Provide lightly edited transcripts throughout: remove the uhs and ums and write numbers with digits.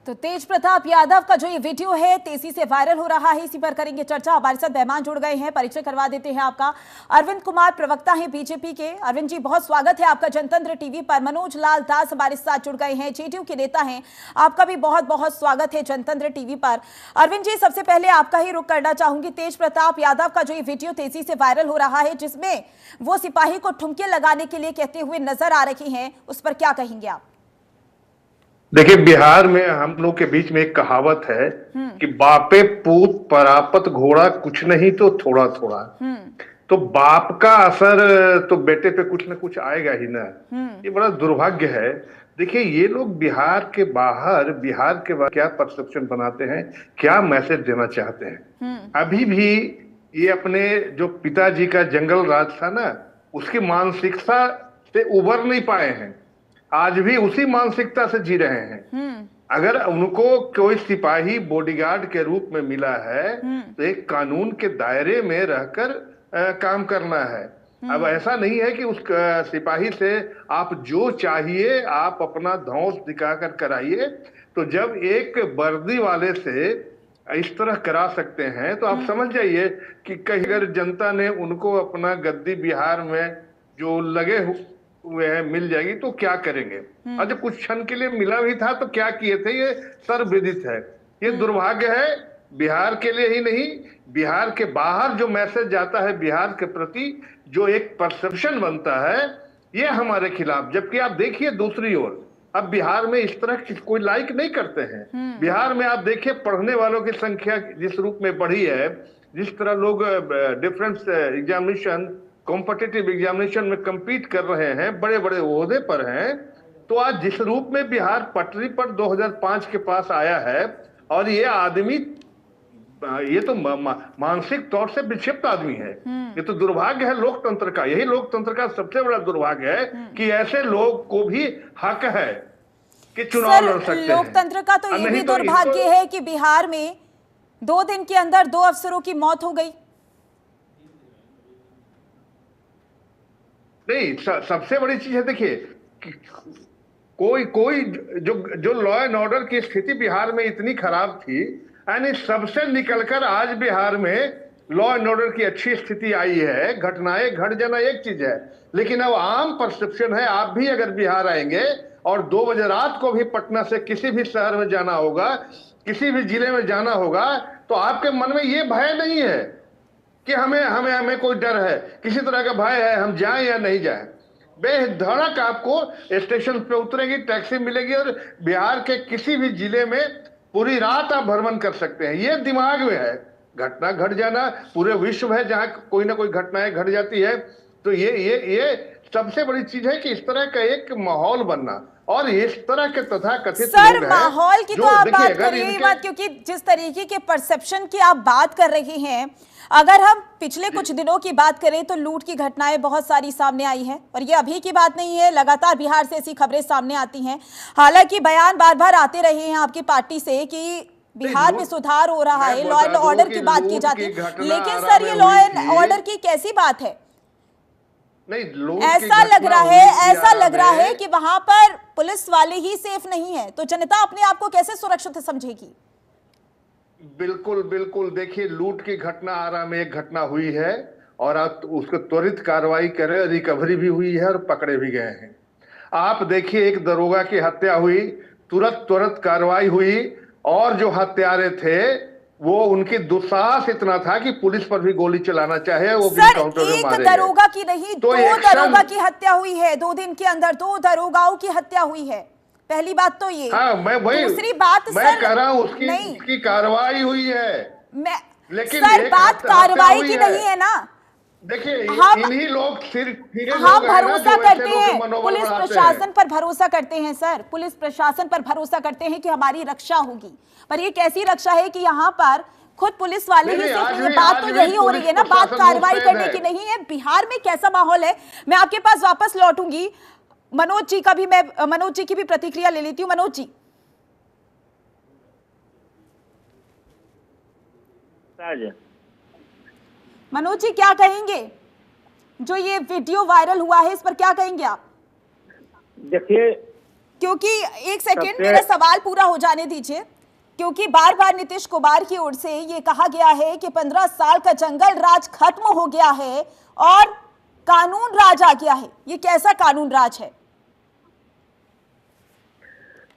तो तेज प्रताप यादव का जो ये वीडियो है तेजी से वायरल हो रहा है, इसी पर करेंगे चर्चा। हमारे साथ मेहमान जुड़ गए हैं, परिचय करवा देते हैं आपका। अरविंद कुमार प्रवक्ता हैं बीजेपी के। अरविंद जी, बहुत स्वागत है आपका जनतंत्र टीवी पर। मनोज लाल दास हमारे साथ जुड़ गए हैं, जेडीयू के नेता हैं, आपका भी बहुत बहुत स्वागत है जनतंत्र टीवी पर। अरविंद जी, सबसे पहले आपका ही रुख करना चाहूंगी। तेज प्रताप यादव का जो ये वीडियो तेजी से वायरल हो रहा है, जिसमें वो सिपाही को ठुमके लगाने के लिए कहते हुए नजर आ रही हैं, उस पर क्या कहेंगे आप? देखिए, बिहार में हम लोग के बीच में एक कहावत है कि बापे पूत परापत घोड़ा, कुछ नहीं तो थोड़ा थोड़ा। तो बाप का असर तो बेटे पे कुछ ना कुछ आएगा ही ना। ये बड़ा दुर्भाग्य है। देखिए, ये लोग बिहार के बाहर क्या परसेप्शन बनाते हैं, क्या मैसेज देना चाहते हैं। अभी भी ये अपने जो पिताजी का जंगल राज था ना, उसकी मानसिकता से उबर नहीं पाए हैं। आज भी उसी मानसिकता से जी रहे हैं। अगर उनको कोई सिपाही बॉडीगार्ड के रूप में मिला है तो एक कानून के दायरे में रहकर काम करना है। अब ऐसा नहीं है कि उस सिपाही से आप जो चाहिए आप अपना धौंस दिखाकर कराइए। तो जब एक वर्दी वाले से इस तरह करा सकते हैं तो आप समझ जाइए कि कहीं अगर जनता ने उनको अपना गद्दी बिहार में जो लगे हुए हैं मिल जाएगी तो क्या करेंगे। और जब कुछ क्षण के लिए मिला भी था तो क्या किए थे, ये सर्वविदित है। ये दुर्भाग्य है बिहार के लिए ही नहीं, बिहार के बाहर जो मैसेज जाता है बिहार के प्रति, जो एक परसेप्शन बनता है, ये हमारे खिलाफ। जबकि आप देखिए दूसरी ओर अब बिहार में इस तरह की कोई लाइक नहीं करते हैं। बिहार में आप देखिए पढ़ने वालों की संख्या जिस रूप में बढ़ी है, जिस तरह लोग डिफरेंस एग्जामिनेशन, कॉम्पिटिटिव एग्जामिनेशन में compete कर रहे हैं, बड़े बड़े ओहदे पर हैं, तो आज जिस रूप में बिहार पटरी पर 2005 के पास आया है, और ये आदमी ये तो मानसिक तौर से विक्षिप्त आदमी है। ये तो दुर्भाग्य है लोकतंत्र का। यही लोकतंत्र का सबसे बड़ा दुर्भाग्य है कि ऐसे लोग को भी हक है कि चुनाव लड़ सकते हैं। लोकतंत्र का तो ये भी दुर्भाग्य है कि बिहार में 2 दिन के अंदर 2 अफसरों की मौत हो गई। नहीं, सबसे बड़ी चीज है, देखिए कोई जो लॉ एंड ऑर्डर की स्थिति बिहार में इतनी खराब थी, यानी सबसे निकलकर आज बिहार में लॉ एंड ऑर्डर की अच्छी स्थिति आई है। घटनाएं घट जाना एक चीज है, लेकिन अब आम परसेप्शन है, आप भी अगर बिहार आएंगे और 2 बजे रात को भी पटना से किसी भी शहर में जाना होगा, किसी भी जिले में जाना होगा, तो आपके मन में ये भय नहीं है कि हमें कोई डर है, किसी तरह का भय है हम जाएं या नहीं जाएं। बेधड़क आपको स्टेशन पे उतरेगी, टैक्सी मिलेगी और बिहार के किसी भी जिले में पूरी रात आप भ्रमण कर सकते हैं। ये दिमाग में है। घटना घट जाना पूरे विश्व है जहां कोई ना कोई घटनाएं घट जाती है। तो ये सबसे बड़ी चीज है कि इस तरह का एक माहौल बनना, और इस तरह के तथाकथित सर माहौल की तो आप बात करिए मत, क्योंकि जिस तरीके के परसेप्शन की आप बात कर रहे हैं, अगर हम पिछले कुछ दिनों की बात करें तो लूट की घटनाएं बहुत सारी सामने आई हैं, और ये अभी की बात नहीं है, लगातार बिहार से ऐसी खबरें सामने आती हैं। हालांकि बयान बार बार आते रहे हैं आपकी पार्टी से कि बिहार में सुधार हो रहा है, लॉ एंड ऑर्डर की बात की जाती है, लेकिन सर ये लॉ एंड ऑर्डर की कैसी बात है? नहीं, ऐसा लग रहा है कि वहां पर पुलिस वाले ही सेफ नहीं है, तो जनता अपने आप को कैसे सुरक्षित समझेगी? बिल्कुल बिल्कुल। देखिए, लूट की घटना आरा में एक घटना हुई है और आप उसको त्वरित कार्रवाई करें, रिकवरी भी हुई है और पकड़े भी गए हैं। आप देखिए, एक दरोगा की हत्या हुई, तुरंत कार्रवाई हुई, और जो हत्यारे थे वो उनकी दुस्साहस इतना था कि पुलिस पर भी गोली चलाना चाहे, वो भी काउंटर में मारे गए। दरोगा की नहीं, तो 2 दरोगा की हत्या हुई है। 2 दिन के अंदर 2 दरोगाओं की हत्या हुई है। पहली बात तो ये। हाँ, दूसरी बात मैं कह रहा हूं उसकी कार्रवाई हुई है। लेकिन सर बात कार्रवाई की नहीं है ना। देखिए, इन्हीं लोग हम भरोसा करते हैं, पुलिस प्रशासन पर भरोसा करते हैं सर, पुलिस प्रशासन पर भरोसा करते हैं कि हमारी रक्षा होगी, पर ये कैसी रक्षा है कि यहाँ पर खुद पुलिस वाले ही सिर्फ, ये बात तो यही हो रही है ना, बात कार्रवाई करने की नहीं है। बिहार में कैसा माहौल है, मैं आपके पास वापस लौटूंगी। मनोज जी की भी प्रतिक्रिया ले लेती हूँ। मनोज जी, क्या कहेंगे? जो ये वीडियो वायरल हुआ है इस पर क्या कहेंगे आप? देखिए, क्योंकि एक सेकेंड मेरा सवाल पूरा हो जाने दीजिए, क्योंकि बार बार नीतीश कुमार की ओर से ये कहा गया है कि 15 साल का जंगल राज खत्म हो गया है और कानून राज आ गया है। ये कैसा कानून राज है?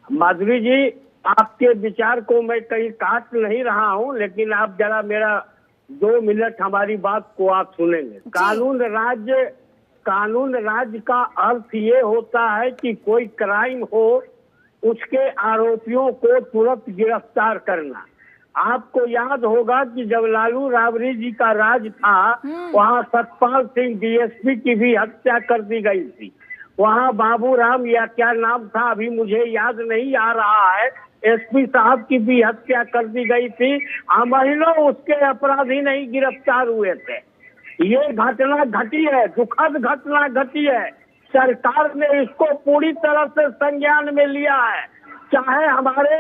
माधुरी जी, आपके विचार को मैं कहीं काट नहीं रहा हूं, लेकिन आप जरा मेरा 2 मिनट हमारी बात को आप सुनेंगे। कानून राज का अर्थ ये होता है कि कोई क्राइम हो, उसके आरोपियों को तुरंत गिरफ्तार करना। आपको याद होगा कि जब लालू राबड़ी जी का राज था, वहाँ सतपाल सिंह डीएसपी की भी हत्या कर दी गई थी। वहाँ बाबूराम या क्या नाम था, अभी मुझे याद नहीं आ रहा है, एसपी साहब की भी हत्या कर दी गई थी। महीनों उसके अपराधी नहीं गिरफ्तार हुए थे। ये घटना घटी है, दुखद घटना घटी है। सरकार ने इसको पूरी तरह से संज्ञान में लिया है। चाहे हमारे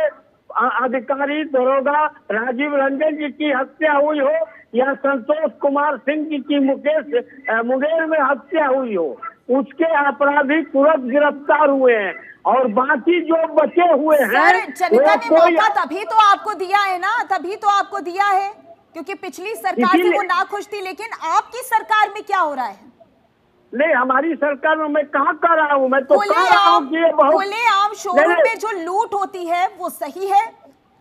अधिकारी दरोगा राजीव रंजन जी की हत्या हुई हो या संतोष कुमार सिंह जी की मुंगेर में हत्या हुई हो, उसके अपराधी तुरंत गिरफ्तार हुए हैं और बाकी जो बचे हुए हैं। जनता ने मौका तभी तो आपको दिया है ना, तभी तो आपको दिया है, क्योंकि पिछली सरकार से वो नाखुश थी। लेकिन आपकी सरकार में क्या हो रहा है? नहीं, हमारी सरकार में मैं कहाँ कर रहा हूँ, मैं तो कह रहा हूँ कि खुलेआम शोरूम में जो लूट होती है वो सही है?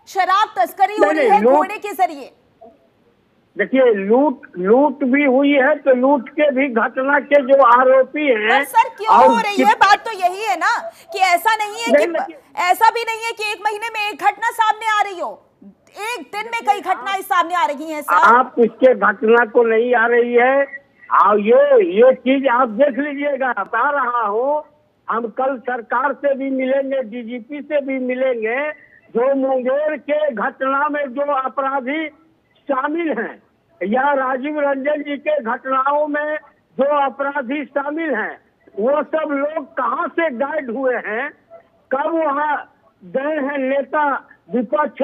शराब तस्करी हो रही है घोड़े के जरिए। देखिए, लूट भी हुई है, तो लूट के भी घटना के जो आरोपी हैं। सर क्यों हो रही है? बात तो यही है ना कि ऐसा नहीं है कि ऐसा भी नहीं है कि एक महीने में एक घटना सामने आ रही हो, एक दिन में कई घटनाएं सामने आ रही हैं। सर आप इसके घटना को नहीं आ रही है, ये चीज आप देख लीजिएगा। बता रहा हूँ, हम कल सरकार से भी मिलेंगे, डीजीपी से भी मिलेंगे। जो मुंगेर के घटना में जो अपराधी शामिल हैं या राजीव रंजन जी के घटनाओं में जो अपराधी शामिल हैं, वो सब लोग कहां से गाइड हुए हैं, कब वहां गए हैं नेता विपक्ष,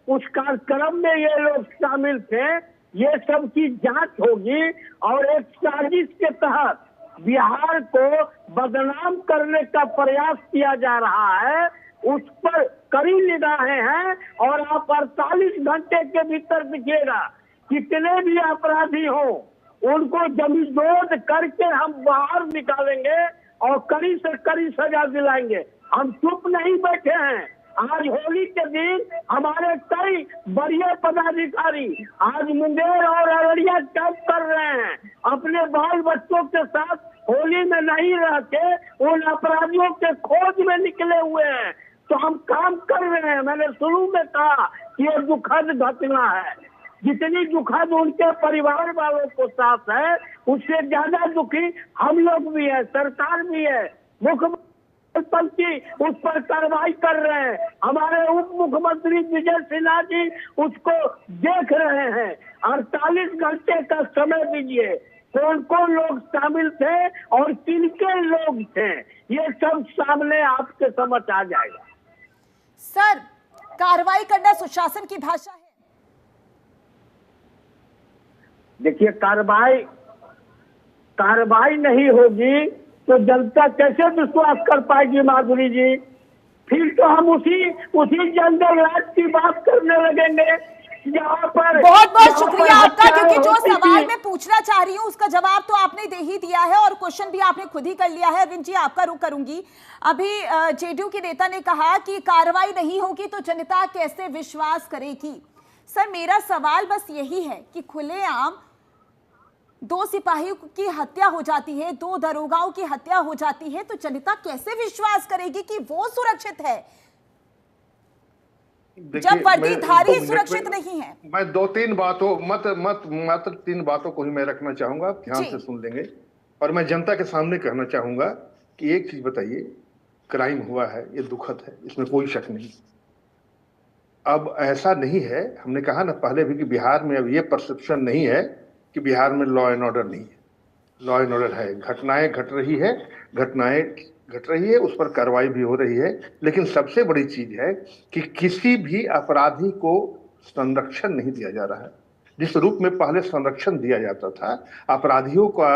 उस कार्यक्रम में ये लोग शामिल थे, ये सब की जांच होगी। और एक साजिश के तहत बिहार को बदनाम करने का प्रयास किया जा रहा है, उस पर कड़ी निगाहें हैं। और आप 48 घंटे के भीतर दिखेगा, कितने भी अपराधी हो उनको जमींदोज करके हम बाहर निकालेंगे और कड़ी से कड़ी सजा दिलाएंगे। हम चुप नहीं बैठे हैं। आज होली के दिन हमारे कई बड़े पदाधिकारी आज मुंगेर और अररिया कैंप कर रहे हैं, अपने बाल बच्चों के साथ होली में नहीं रहते उन अपराधियों के खोज में निकले हुए हैं। तो हम काम कर रहे हैं। मैंने शुरू में कहा कि ये दुखद घटना है, जितनी दुखद उनके परिवार वालों को साथ है, उससे ज्यादा दुखी हम लोग भी है, सरकार भी है, मुख्यमंत्री उस पर कार्रवाई कर रहे हैं, हमारे उप मुख्यमंत्री विजय सिन्हा जी उसको देख रहे हैं। 48 घंटे का समय दीजिए, कौन कौन लोग शामिल थे और किनके लोग थे, ये सब सामने आपके समझ आ जाएगा। सर, कार्रवाई करना सुशासन की भाषा है। देखिए, कार्रवाई नहीं होगी तो जनता कैसे विश्वास कर पाएगी माधुरी जी? फिर तो हम उसी जंगल राज की बात करने लगेंगे यहाँ पर। बहुत बहुत शुक्रिया आपका, क्योंकि जो सवाल मैं पूछना चाह रही हूँ उसका जवाब तो आपने दे ही दिया है और क्वेश्चन भी आपने खुद ही कर लिया है। अरविंद जी, आपका रुख करूंगी। अभी जेडीयू के नेता ने कहा कि कार्रवाई नहीं होगी तो जनता कैसे विश्वास करेगी। सर, मेरा सवाल बस यही है कि खुलेआम 2 सिपाहियों की हत्या हो जाती है, 2 दरोगाओं की हत्या हो जाती है, तो जनता कैसे विश्वास करेगी कि वो सुरक्षित है जब वर्दीधारी सुरक्षित नहीं है? मैं 2-3 बातों मात्र 3 बातों को ही मैं रखना चाहूंगा, आप ध्यान से सुन लेंगे। और मैं जनता के सामने कहना चाहूंगा कि एक चीज बताइए, क्राइम हुआ है, ये दुखद है, इसमें कोई शक नहीं। अब ऐसा नहीं है, हमने कहा ना पहले भी कि बिहार में अब ये परसेप्शन नहीं है कि बिहार में लॉ एंड ऑर्डर नहीं है। लॉ एंड ऑर्डर है, घटनाएं घट रही है, उस पर कार्रवाई भी हो रही है। लेकिन सबसे बड़ी चीज है कि किसी भी अपराधी को संरक्षण नहीं दिया जा रहा है। जिस रूप में पहले संरक्षण दिया जाता था, अपराधियों का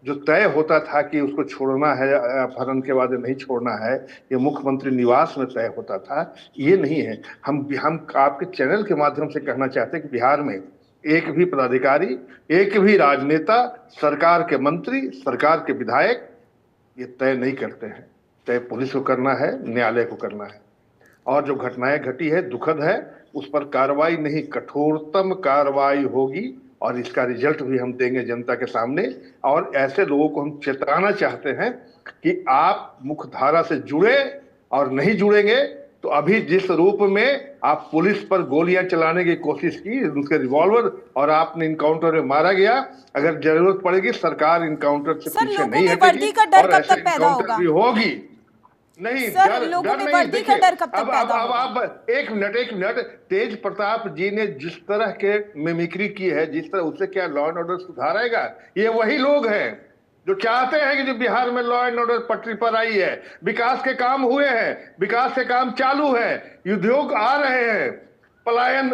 जो तय होता था कि उसको छोड़ना है, अपहरण के बाद नहीं छोड़ना है, ये मुख्यमंत्री निवास में तय होता था, ये नहीं है। हम आपके चैनल के माध्यम से कहना चाहते हैं कि बिहार में एक भी पदाधिकारी, एक भी राजनेता, सरकार के मंत्री, सरकार के विधायक ये तय नहीं करते हैं। तय पुलिस को करना है, न्यायालय को करना है। और जो घटनाएं घटी है दुखद है, उस पर कार्रवाई नहीं, कठोरतम कार्रवाई होगी और इसका रिजल्ट भी हम देंगे जनता के सामने। और ऐसे लोगों को हम चेताना चाहते हैं कि आप मुख्यधारा से जुड़े और नहीं जुड़ेंगे तो अभी जिस रूप में आप पुलिस पर गोलियां चलाने की कोशिश की, उसके रिवॉल्वर और आपने इनकाउंटर में मारा गया, अगर जरूरत पड़ेगी सरकार इनकाउंटर से पीछे नहीं हटेगी और ऐसे इनकाउंटर भी होगी। नहीं, लोगों में वर्दी का डर कब तक पैदा होगा? अब एक मिनट, तेज प्रताप जी ने जिस तरह के मिमिक्री की है, जिस तरह, उससे क्या लॉ एंड ऑर्डर सुधार आएगा? ये वही लोग हैं जो चाहते हैं कि जो बिहार में लॉ एंड ऑर्डर पटरी पर आई है, विकास के काम हुए हैं, विकास के काम चालू है, उद्योग आ रहे हैं, पलायन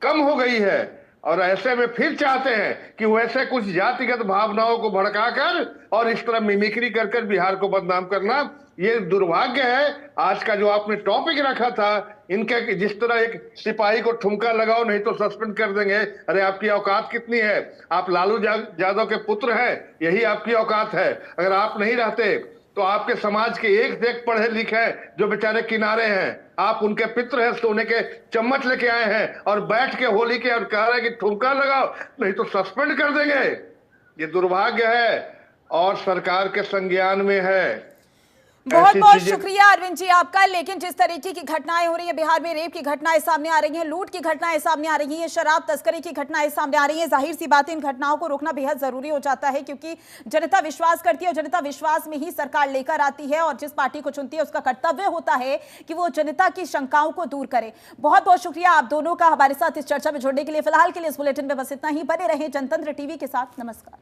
कम हो गई है, और ऐसे में फिर चाहते हैं कि वैसे कुछ जातिगत भावनाओं को भड़काकर और इस तरह मिमिक्री कर बिहार को बदनाम करना, ये दुर्भाग्य है। आज का जो आपने टॉपिक रखा था, इनके जिस तरह एक सिपाही को ठुमका लगाओ नहीं तो सस्पेंड कर देंगे, अरे आपकी औकात कितनी है? आप लालू यादव के पुत्र हैं, यही आपकी औकात है। अगर आप नहीं रहते तो आपके समाज के एक से एक पढ़े लिखे हैं जो बेचारे किनारे हैं, आप उनके पित्र हैं, सोने के चम्मच लेके आए हैं और बैठ के होली के और कह रहे हैं कि ठुमका लगाओ नहीं तो सस्पेंड कर देंगे। ये दुर्भाग्य है और सरकार के संज्ञान में है। बहुत बहुत शुक्रिया अरविंद जी आपका। लेकिन जिस तरीके की घटनाएं हो रही है बिहार में, रेप की घटनाएं सामने आ रही हैं, लूट की घटनाएं सामने आ रही हैं, शराब तस्करी की घटनाएं सामने आ रही हैं, जाहिर सी बात है इन घटनाओं को रोकना बेहद जरूरी हो जाता है, क्योंकि जनता विश्वास करती है और जनता विश्वास में ही सरकार लेकर आती है, और जिस पार्टी को चुनती है उसका कर्तव्य होता है कि वो जनता की शंकाओं को दूर करे। बहुत बहुत शुक्रिया आप दोनों का हमारे साथ इस चर्चा में जुड़ने के लिए। फिलहाल के लिए इस बुलेटिन में बस इतना ही। बने रहें जनतंत्र टीवी के साथ। नमस्कार।